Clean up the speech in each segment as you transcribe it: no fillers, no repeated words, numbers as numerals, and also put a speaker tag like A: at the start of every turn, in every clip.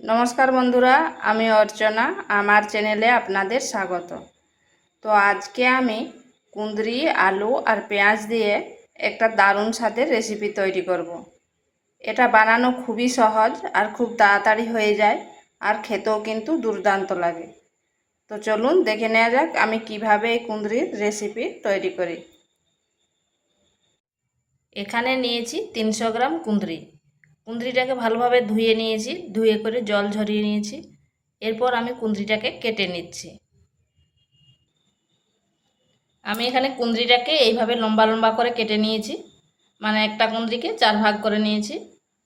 A: নমস্কার বন্ধুরা, আমি অর্চনা। আমার চ্যানেলে আপনাদের স্বাগত। তো আজকে আমি কুঁদরি, আলু আর পেঁয়াজ দিয়ে একটা দারুণ স্বাদের রেসিপি তৈরি করব। এটা বানানো খুবই সহজ আর খুব তাড়াতাড়ি হয়ে যায়, আর খেতেও কিন্তু দুর্দান্ত লাগে। তো চলুন দেখে নেওয়া যাক আমি কিভাবে এই কুঁদরির রেসিপি তৈরি করি। এখানে নিয়েছি 300 গ্রাম কুঁদরি। কুঁদরিটাকে ভালোভাবে ধুয়ে নিয়েছি, ধুয়ে করে জল ঝরিয়ে নিয়েছি। এরপর আমি কুঁদরিটাকে কেটে নিচ্ছি। আমি এখানে কুঁদরিটাকে এইভাবে লম্বা লম্বা করে কেটে নিয়েছি, মানে একটা কুঁদরিকে 4 ভাগ করে নিয়েছি।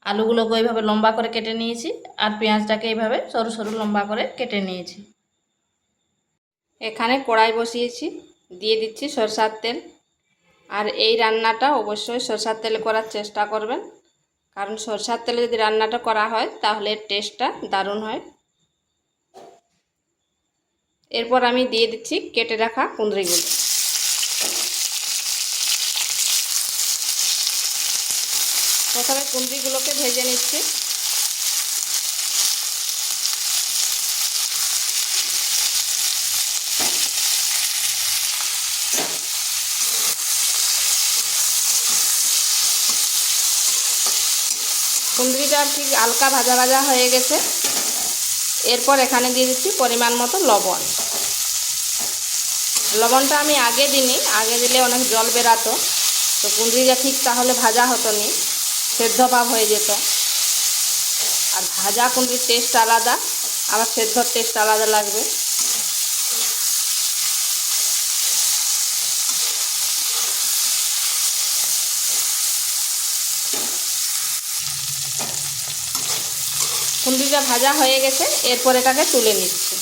A: আলুগুলোকে এইভাবে লম্বা করে কেটে নিয়েছি, আর পেঁয়াজটাকে এইভাবে সরু সরু লম্বা করে কেটে নিয়েছি। এখানে কড়াই বসিয়েছি, দিয়ে দিচ্ছি সরষার তেল। আর এই রান্নাটা অবশ্যই সরষার তেলে করার চেষ্টা করবেন, কারণ সরষার তেলে যদি রান্নাটা করা হয় তাহলে টেস্টটা দারুণ হয়। এরপর আমি দিয়ে দিচ্ছি কেটে রাখা কুঁদরিগুলো। প্রথমে কুঁদরিগুলোকে ভেজে নিচ্ছি। কুঁদরিটা ঠিক হালকা ভাজা ভাজা হয়ে গেছে। এরপর এখানে দিয়ে দিচ্ছি পরিমাণ মতো লবণ। লবণটা আমি আগে দিইনি, আগে দিলে অনেক জল বেরাতো, তো কুঁদরিটা ঠিক তাহলে ভাজা হতো নি, সেদ্ধ ভাব হয়ে যেত। আর ভাজা কুঁদরির টেস্ট আলাদা, আবার সেদ্ধর টেস্ট আলাদা লাগবে। কুঁদরিটা ভাজা হয়ে গেছে, এরপর এটাকে তুলে নিচ্ছি।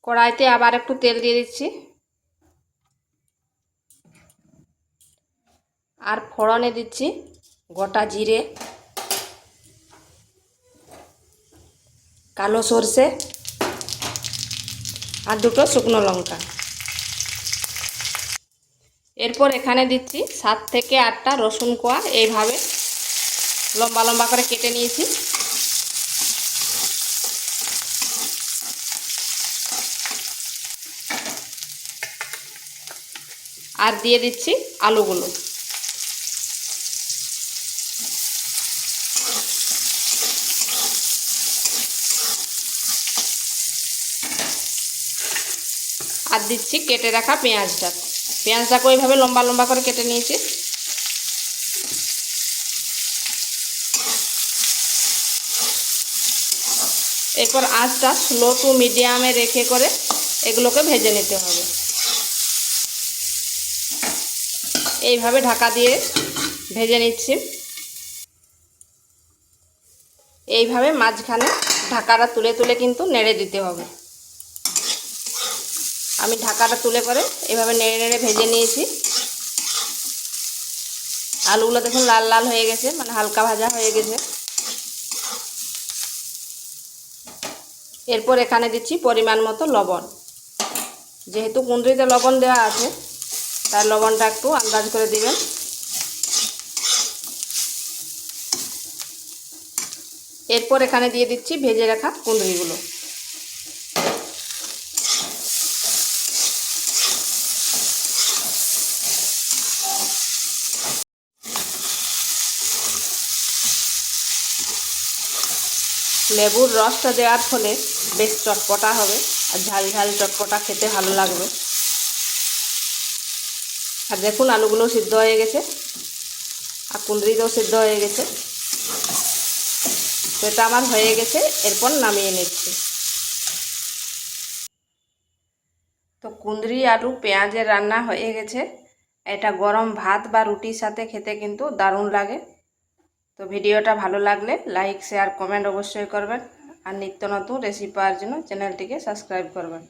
A: কড়াইতে আবার একটু তেল দিয়ে দিচ্ছি, আর ফোড়নে দিচ্ছি গোটা জিরে, কালো সরষে আর দুটো শুকনো লঙ্কা। এরপর এখানে দিচ্ছি 7 থেকে 8টা রসুন কোয়া, এইভাবে লম্বা লম্বা করে কেটে নিয়েছি। আর দিয়ে দিচ্ছি আলুগুলো। আর দিচ্ছি কেটে রাখা পেঁয়াজটাকে ওইভাবে লম্বা লম্বা করে কেটে নিয়েছি। এরপর আঁচটা স্লো টু মিডিয়ামে রেখে করে এগুলোকে ভেজে নিতে হবে। এইভাবে ঢাকা দিয়ে ভেজে নিচ্ছি। এইভাবে মাঝখানে ঢাকাটা তুলে তুলে কিন্তু নেড়ে দিতে হবে। আমি ঢাকাটা তুলে করে এইভাবে নেড়ে নেড়ে ভেজে নিয়েছি। আলুগুলো দেখুন লাল লাল হয়ে গেছে, মানে হালকা ভাজা হয়ে গেছে। এরপর এখানে দিচ্ছি পরিমাণ মতো লবণ। যেহেতু কুঁদরিতে লবণ দেওয়া আছে, তার লবণটা একটু আন্দাজ করে দিবেন। এরপর এখানে দিয়ে দিচ্ছি ভেজে রাখা কুঁদরিগুলো। লেবুর রসটা দেওয়ার ফলে বেশ চটপটা হবে, আর ঝাল ঝাল চটপটা খেতে ভালো লাগবে। আর দেখুন আলুগুলো সিদ্ধ হয়ে গেছে, আর কুঁদরিটাও সিদ্ধ হয়ে গেছে। তো এটা আমার হয়ে গেছে, এরপর নামিয়ে নিচ্ছি। তো কুঁদরি আলু পেঁয়াজের রান্না হয়ে গেছে। এটা গরম ভাত বা রুটির সাথে খেতে কিন্তু দারুণ লাগে। তো ভিডিওটা ভালো লাগলে লাইক, শেয়ার, কমেন্ট অবশ্যই করবেন, আর নিত্য নতুন রেসিপি পাওয়ার জন্য চ্যানেলটিকে সাবস্ক্রাইব করবেন।